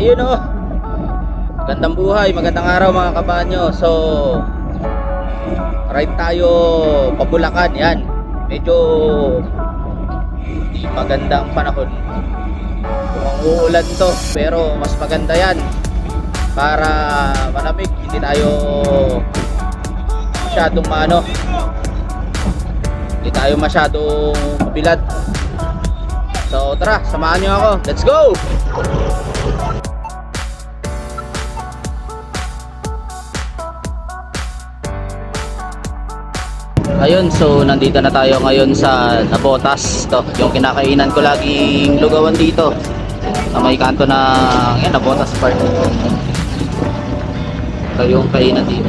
ayun oh. Magandang buhay, magandang araw mga kabanyo. So, ride tayo pa Bulacan. Yan. Medyo di magandang panahon. Mukhang uulan to, pero mas maganda yan. Para malamig, hindi tayo masyadong hindi tayo masyadong mabilad. So tara, samahan nyo ako. Let's go! Ayun, so nandito na tayo ngayon sa Nabotas. To, yung kinakainan ko laging lugawan dito. Sa may kanto ng Nabotas Park. Ito yung kainan dito.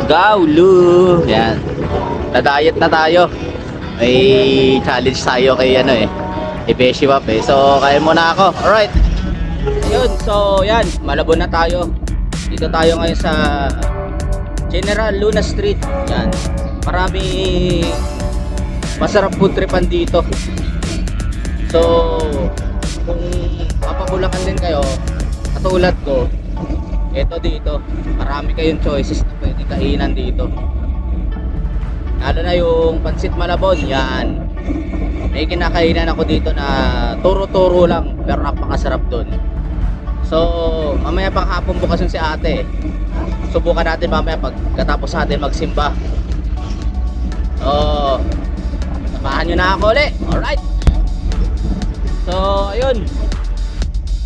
Gaulu! Yan. Na-diet na tayo. May challenge tayo kay Beshi Wap eh. So, kaya muna ako. Alright. Ayun, so yan. Malabon na tayo. Dito tayo ngayon sa General Luna Street. Yan. Marami masarap food tripan dito. So, kung mapabulakan din kayo, katulad ko, eto dito. Marami kayong choices na pwede kainan dito. Lalo na yung Pansit Malabon. Yan. May kinakainan ako dito na turo-turo lang, pero napakasarap dun. So, mamaya pang hapon bukas yung si ate. Subukan natin mamaya pagkatapos natin magsimba. So, samahan nyo na ako ulit. Alright. So, ayun.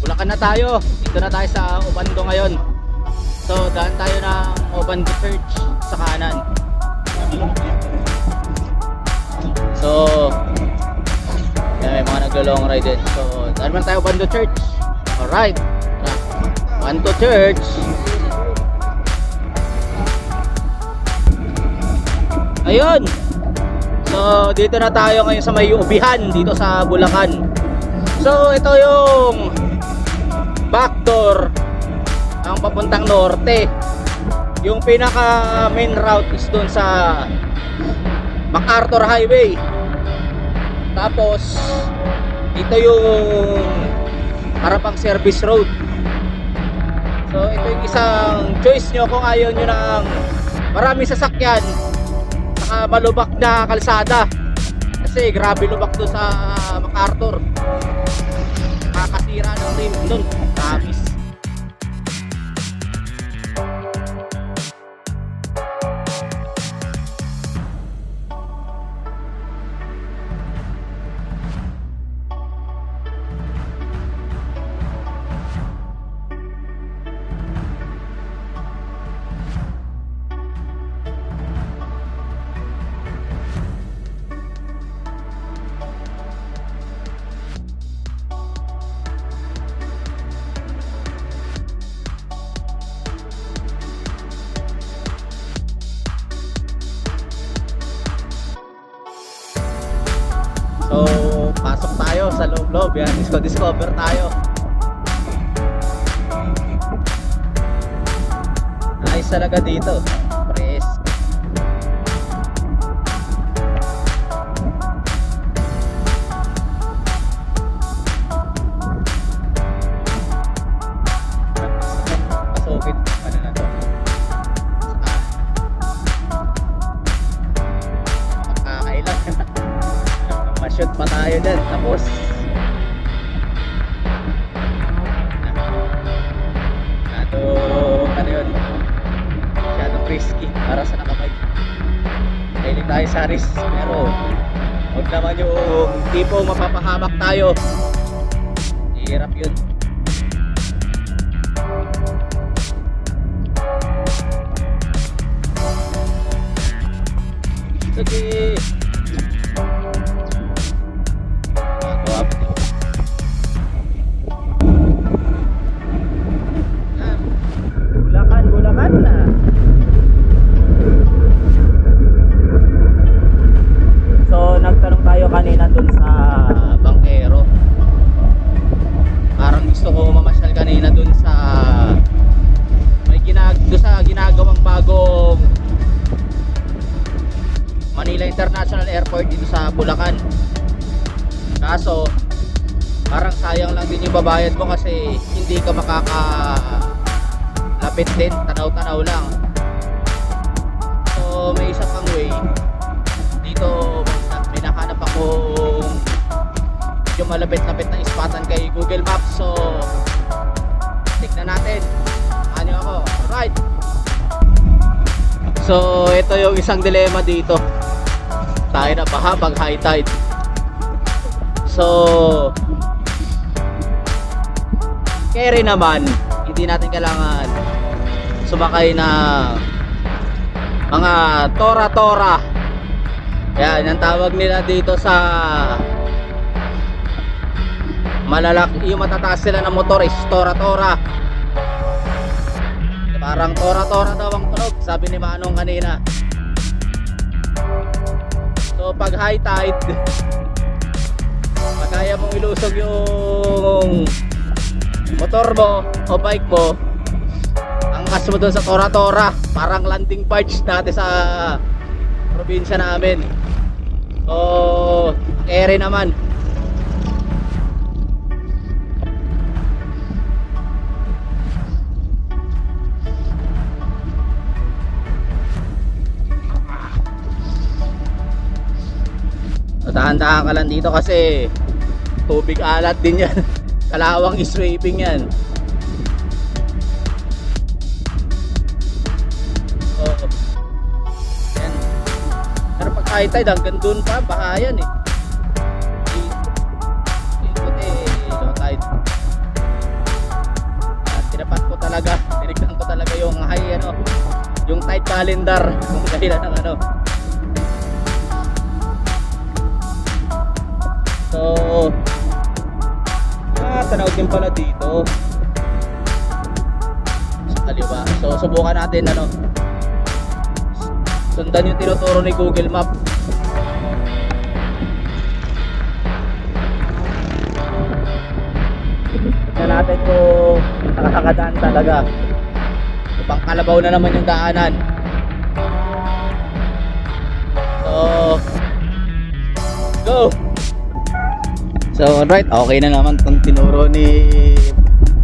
Bulacan na tayo. Dito na tayo sa Obando ngayon. So, daan tayo ng Obando Church sa kanan. So, yan, may mga naglo-long ride din. So, daan man tayo Obando Church. Alright. Obando Church. Ayun. So, dito na tayo ngayon sa may Ubihan, dito sa Bulacan. So, ito yung backdoor ang papuntang norte. Yung pinaka main route is doon sa MacArthur Highway. Tapos, ito yung harapang service road. So, ito yung isang choice nyo kung ayaw nyo ng maraming sasakyan saka malubak na kalsada. Kasi grabe lubak doon sa MacArthur. Makakasira ng rim doon. Promise. So, pasok tayo sa loob-loob. Yan, discover tayo. Nice talaga dito. Press. Pasokit. Ano na to? Makakailan. Ma-shoot pa tayo dyan. Tapos ano yun, masyadong risky para sa nakamay. Kailing tayo sa risk, pero huwag naman yung tipong mapapahamak tayo. Hirap yun. Sige. Bulacan na. So nagtanong tayo kanina dun sa bangkero. Parang gusto ko mamasyal kanina dun sa ginagawang bagong Manila International Airport dito sa Bulacan. Kaso parang sayang lang din yung babayad mo kasi hindi ka makakalapit din, tanaw-tanaw lang. So may isa pang way dito, may nahanap akong yung malapit-lapit na ispatan kay Google Maps. So tignan natin, ano ako. Alright, so ito yung isang dilema dito, tayo na baha pag high tide. So carry naman, hindi natin kailangan sumakay na mga tora-tora. Yan, ang tawag nila dito sa malalaki, yung matataas sila na motor is tora-tora. Parang tora-tora daw ang tunog, sabi ni Manong kanina. So pag high tide, pag kaya mong ilusog yung motor mo o bike mo, angkas mo dun sa tora-tora, parang landing parts natin sa probinsya namin. So carry naman. Dahan-dahan ka lang dito kasi tubig alat din yan. Kalawang is waving yan. Oh. Yan. Pero pag high tide hanggang dun pa, baha yan eh. Ikot low tide. Tinapat ko talaga, tinignan ko talaga yung high yung tide calendar kung kailan ng So tanaw din pala dito sa kaliwa. So subukan natin sundan yung tinuturo ni Google Map. Tignan natin kung nakakadaan talaga. Pang kalabaw na naman yung daanan. So go! So alright, okay na naman itong tinuro ni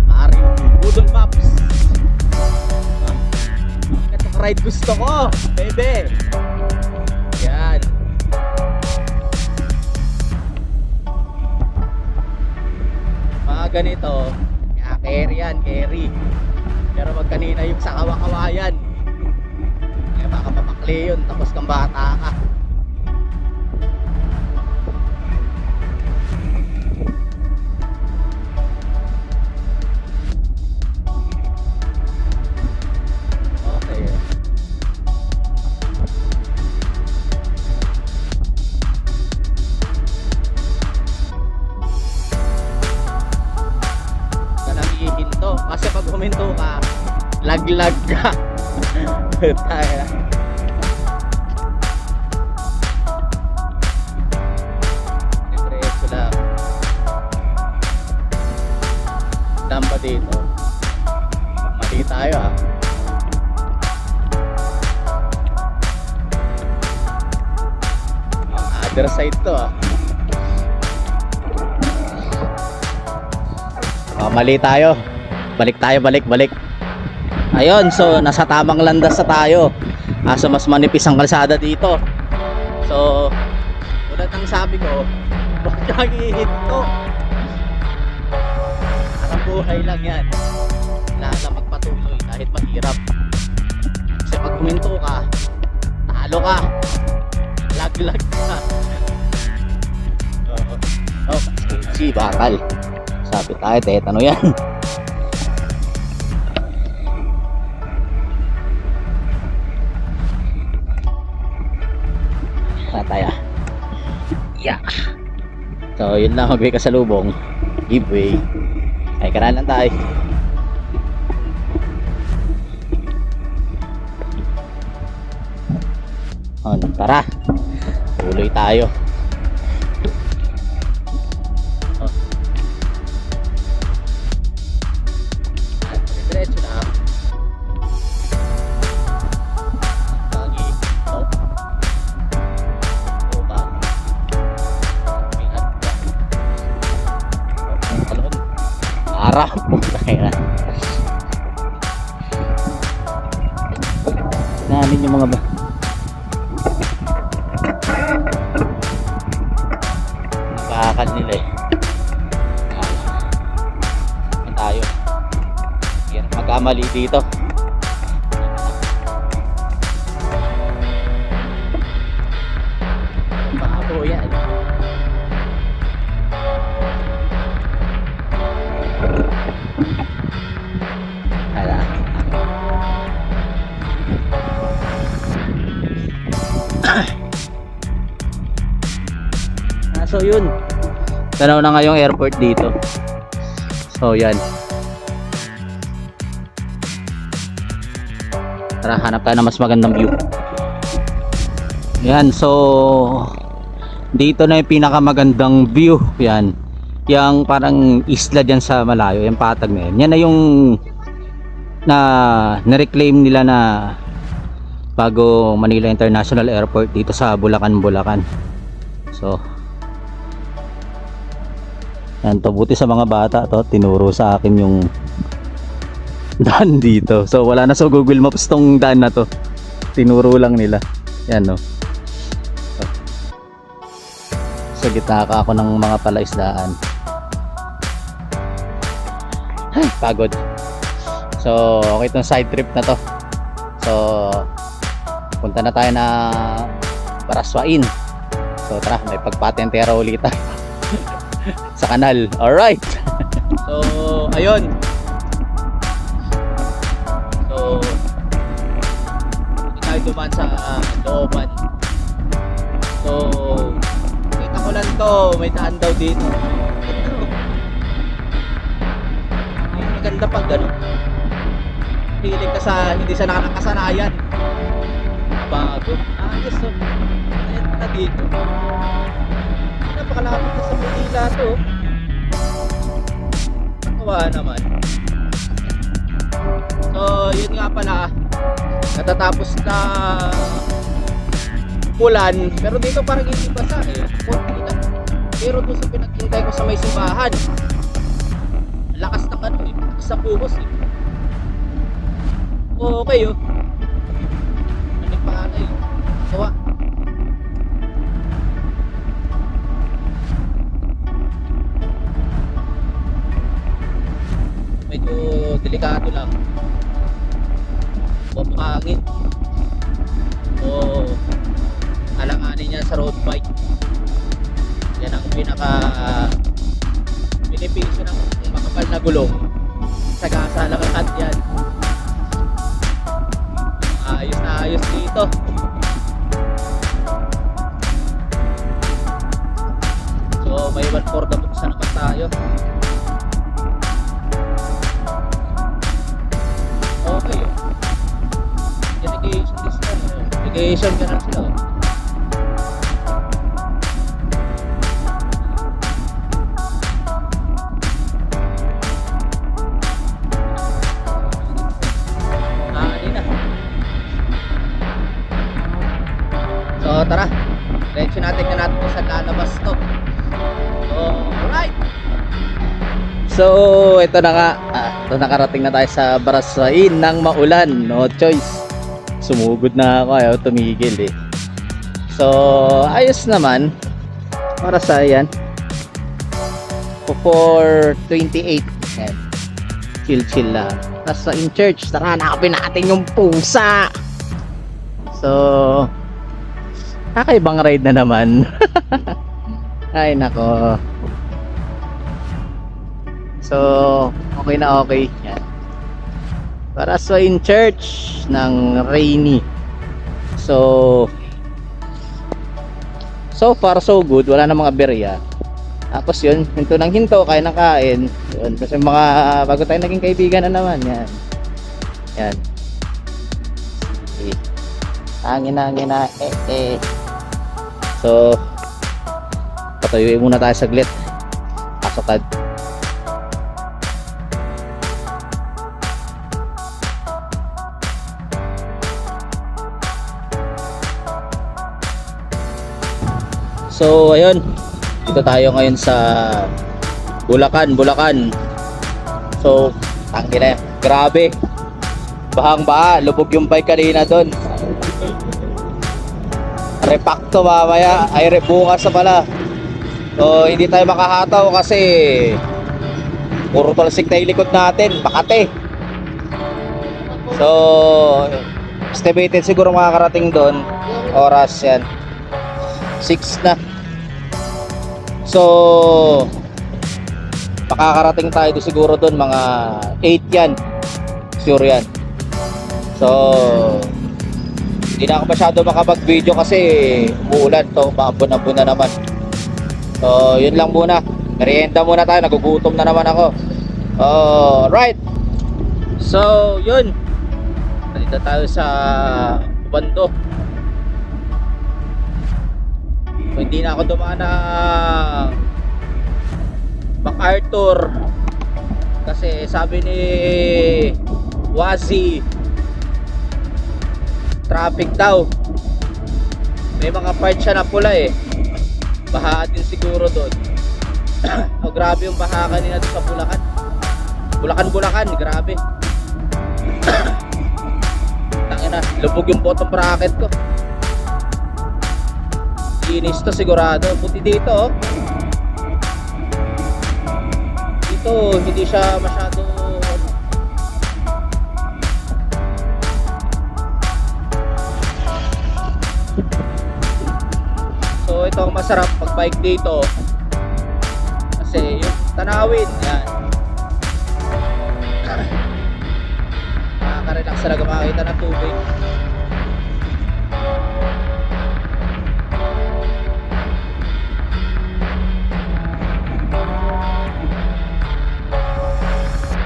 Maring Google Maps. Itong ride gusto ko, baby. Yan. Mga ganito, carry yan, carry. Pero pag kanina yung sa kawa-kawayan, baka papakli yun, tapos kang bata ka. Kasi pag huminto ka, laglag ka. Tayo. Diretso lang. Damba dito. Mali tayo Other side to mali tayo. Balik tayo, balik. Ayun, so nasa tamang landas na tayo. So mas manipis ang kalsada dito. So tulad ng sabi ko, huwag kang ihinto. Parang buhay lang yan. Kailangan lang magpatuloy kahit mahirap. Kasi pag huminto ka, talo ka, laglag ka. Si bakal. Sabi tayo, tetano yan. Tayo. Yeah. So yun lang, mag-way kasalubong. Give way. Ay kanan lang tayo. Tara. Tuloy tayo. Diretso na. harap. Namin yung mga bakal nila eh. Tayo. Yan, magkamali dito. Babo yan. Hala. So yun, tanaw na nga yung airport dito. So yan, tara hanap tayo ng mas magandang view. Yan, so dito na yung pinakamagandang view. Yan, yung parang isla dyan sa malayo, yung patag na yan. Yan na yung na-reclaim nila na bago Manila International Airport dito sa Bulacan, Bulacan. So yan to, buti sa mga bata to, tinuro sa akin yung daan dito. So wala na sa Google Maps tong daan na to, tinuro lang nila. Yan no. So gitna ka ako ng mga palaisdaan. Ay, pagod. So okay itong side trip na to. So punta na tayo na Baraswain. So tara, may pagpatentera ulit tayo sa kanal. Alright. So ayun, so hindi tayo dumaan sa looban. So kita ko lang to, may daan daw dito. Ay, maganda pag gano'n. Hilig ka sa hindi sa nakakasanayan. Bago. Ayos so. Ayan na dito. Napakalapit na sa Manila to. Kawa naman. So yun nga pala, natatapos na ulan, pero dito parang hindi basa eh. Pero doon sa pinagkintay ko sa may simbahan, lakas ng ano eh, sa buhos eh. Okay oh. Nalipaanay. Kawa. Medyo delikado lang. Pangit. O alanganin niya sa road bike. Yan ang pinaka benepisyo ng makapal na gulong. Sagasa lang lahat yan. Ayos na ayos dito. So may 1/4 na buksan naman tayo. Okay. Irrigation system. Irrigation ka na sila. So tara, diretso natin na natin sa lalabas to. So alright. So ito na nga, ito nakarating na tayo sa Baraswain ng maulan. No choice, sumugod na ako, ayaw tumigil eh. So ayos naman para sa yan, 4:28. Yan, chill lang. Nasa in church, tara nakapin natin yung pusa. So kakaibang ride na naman. Ay nako. So okay na okay. Yan, Baraswain Church ng Rainy. So far so good, wala na mga berya. Tapos yun, hinto ng hinto, kain ng kain. Yun, kasi mga bago tayo naging kaibigan na naman. Yan. Yan. Hangin na So patayuin muna tayo saglit. Pasokad. So ayun, dito tayo ngayon sa Bulacan. So, tangina, grabe. Bahang-baha, lubog yung bike kanina doon. Repakto mamaya, ay bukas na pala. So, hindi tayo makahataw kasi puro talsik na yung likod natin, Makati. So, estimated siguro makakarating doon. Oras yan 6 na. So, makakarating tayo siguro doon mga 8 yan. Sure yan. So, hindi na ako masyado makapag-video kasi umuulan to, maabon-abon na naman. So, yun lang muna. Merienda muna tayo, nagugutom na naman ako. Right. So, yun. Nandito tayo sa Bando. So, hindi na ako dumaan ng MacArthur kasi sabi ni Wazi, traffic daw. May mga part siya na pula eh. Baha din siguro doon. Oh, grabe yung baha kanina doon sa Bulacan, grabe. Tangina, lubog yung bottom bracket ko. Linis to sigurado. Buti dito oh. Dito hindi siya masyado So ito ang masarap pag bike dito kasi yung tanawin yan, nakaka-relax talaga makakita ng tubig.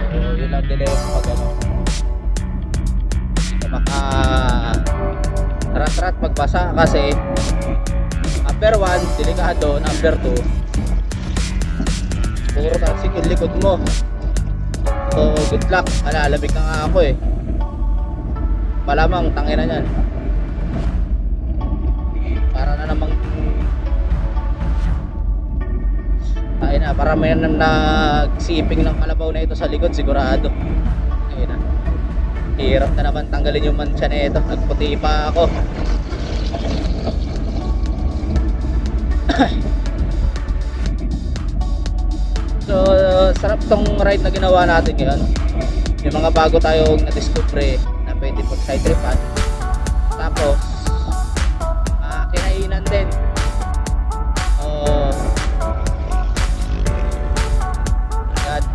So yun ang dilemma pag ano, hindi ka maka rat-rat pagbasa kasi number 1, delikado. Number 2, puro tansik yung likod mo. So, good luck. Alalamig na nga ako eh. Malamang, tangina niyan. Para na namang ay na, para may nagsiping ng kalabaw na ito sa likod, sigurado. Ayun na. Hirap na naman tanggalin yung mancha na ito. Nagputi pa ako. So, sarap tong ride na ginawa natin ngayon. Yung mga bago tayong na-discover na pwede pag side tripan. Tapos, kinainan din. God.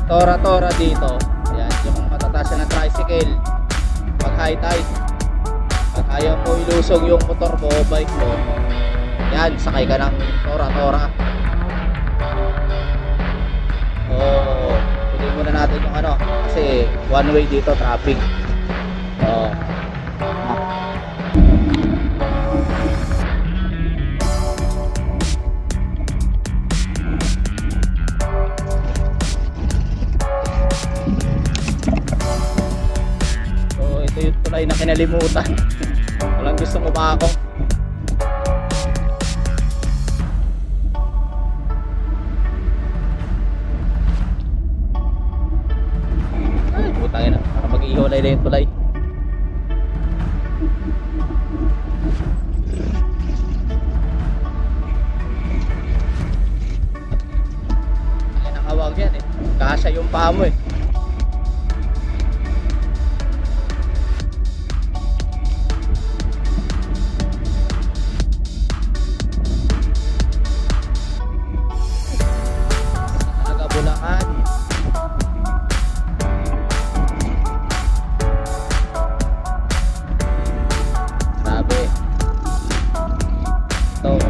Tora-tora dito. Ayan, yung mga matataas na tricycle. Pag high tide, pag ayaw mo ilusog yung motor mo o bike mo, yan, sakay ka ng tora-tora. Pwede muna natin yung ano, kasi one way dito, traffic. Ito yung tulay na kinalimutan. Walang gusto mo pa ako. Ay, putangin na. Para mag-iholay na yung tulay. Ay, nakawag yan eh. Kasya yung paa mo eh.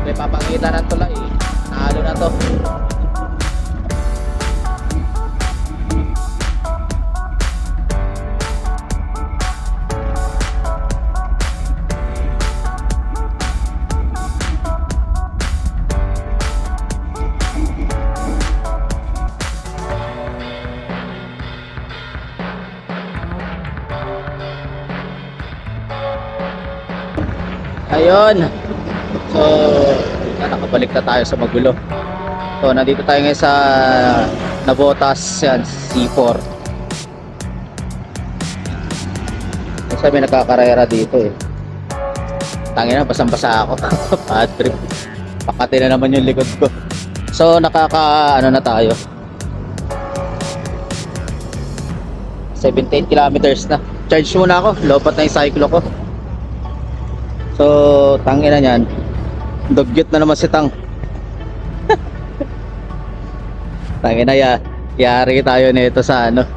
May papakita ng tulay eh. Nalo na to. Ayun. So, nakabalik na tayo sa magulo. So, nandito tayo ngayon sa Navotas yan, C4. Kasi may nakakarera dito eh. Tangina, basang-basa ako. Bad trip. Pakati na naman yung likod ko. So, ano na tayo. 17 kilometers na. Charge muna ako. Lopat na yung cyclo ko. So, tangina niyan. Dugyot na naman si Tang. Tangina, yari tayo nito sa ano.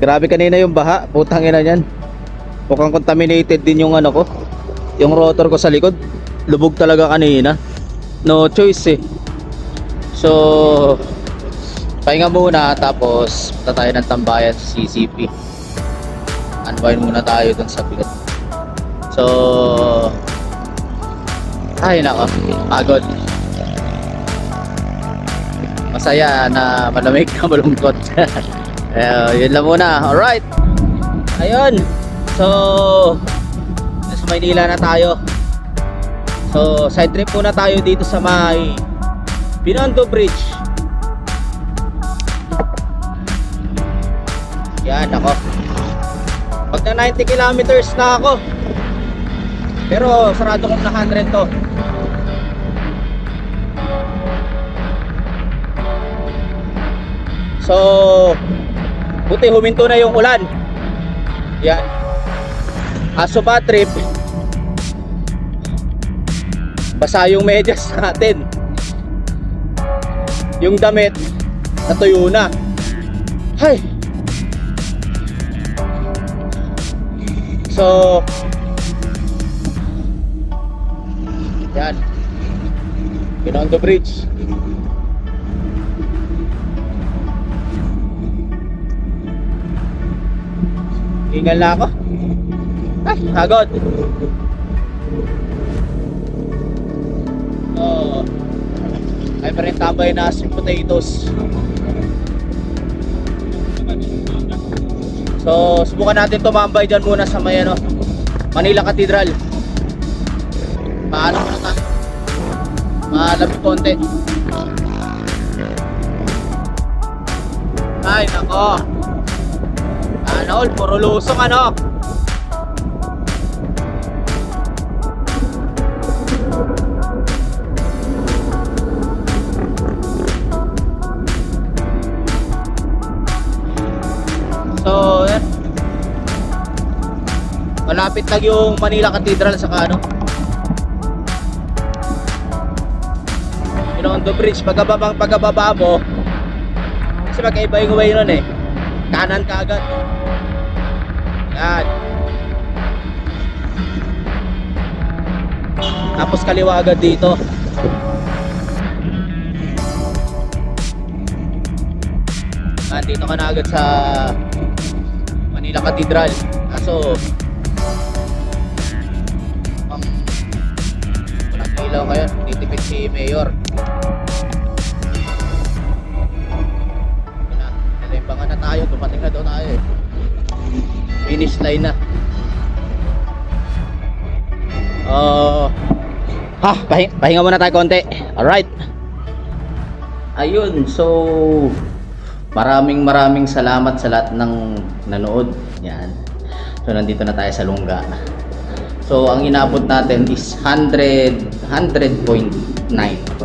Grabe kanina yung baha. Putang ina niyan. Mukhang contaminated din yung ano ko. Yung rotor ko sa likod. Lubog talaga kanina. No choice eh. So, pahinga muna. Tapos, punta tayo ng tambayan sa CCP. Unwind muna tayo dun sa bigat. So, ay nako, pagod. Masaya na malamig na malungkot. Yun lang muna. Alright. Ayun. So, nasa Maynila na tayo. So, side trip muna tayo dito sa may Binondo Bridge. Yan ako. Pag na 90 kilometers na ako. Pero sarado kong na 100 to. So, buti huminto na yung ulan. Yan. Aso ba trip? Basa yung medyas natin. Yung damit natuyo na. Hay. So, yan. Binondo Bridge. Hingal na ako. Ay, hagod. Oh. Ay pa rin tambay na sweet potatoes. So, subukan natin tumambay dyan muna sa may ano, Manila Cathedral. Paano muna tayo? Malapit konti. Ay, nako. Ano, puro lusong ano. So, yan. Malapit lang yung Manila Cathedral sa ano. Binondo Bridge, pagkababa mo. Kasi magkaiba yung way nun eh. Kanan ka agad. Yan. Tapos kaliwa agad dito. Dito ka na agad sa Manila Cathedral. Kaso walang ilaw ngayon. Titipid si Mayor. Nalimbangan na tayo. Dumating na daw tayo eh. Finish line na. Pahinga muna tayo konti. Alright. Ayun, so maraming salamat sa lahat ng nanood. Yan. So nandito na tayo sa Lungga. So ang inabot natin is 100.9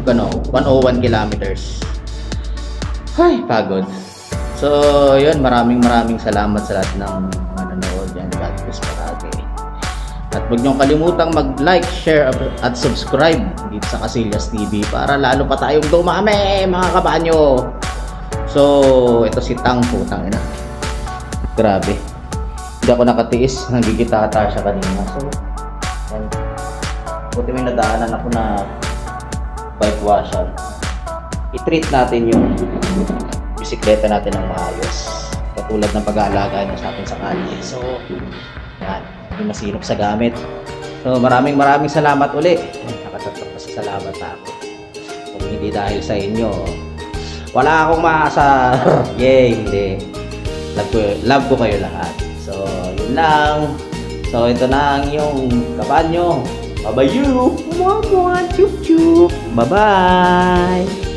ano, 101 kilometers. Ay, pagod. So yun, maraming salamat sa lahat ng nanonood. Yan, God bless palagi. At huwag niyong kalimutang mag-like, share at subscribe dito sa Casillas TV para lalo pa tayong dumami mga kabanyo. So, ito si Tang, putang ina. Grabe. Hindi ako nakatiis. Nagigitata siya kanina. So, yan. Buti may nadaanan ako na bike washer. I-treat natin yung bisikleta natin ng maayos. Katulad ng pag-aalaga niya sa atin sa kalye. So, yan. Yung masinop sa gamit. So, maraming salamat uli. Nakatatlong pasasalamat ako. Kung hindi dahil sa inyo, wala akong maasa. Yay, hindi. Love ko kayo lahat. So, yun lang. So ito na ang iyong kabanyo. Bye-bye you. Chup chup. Bye-bye.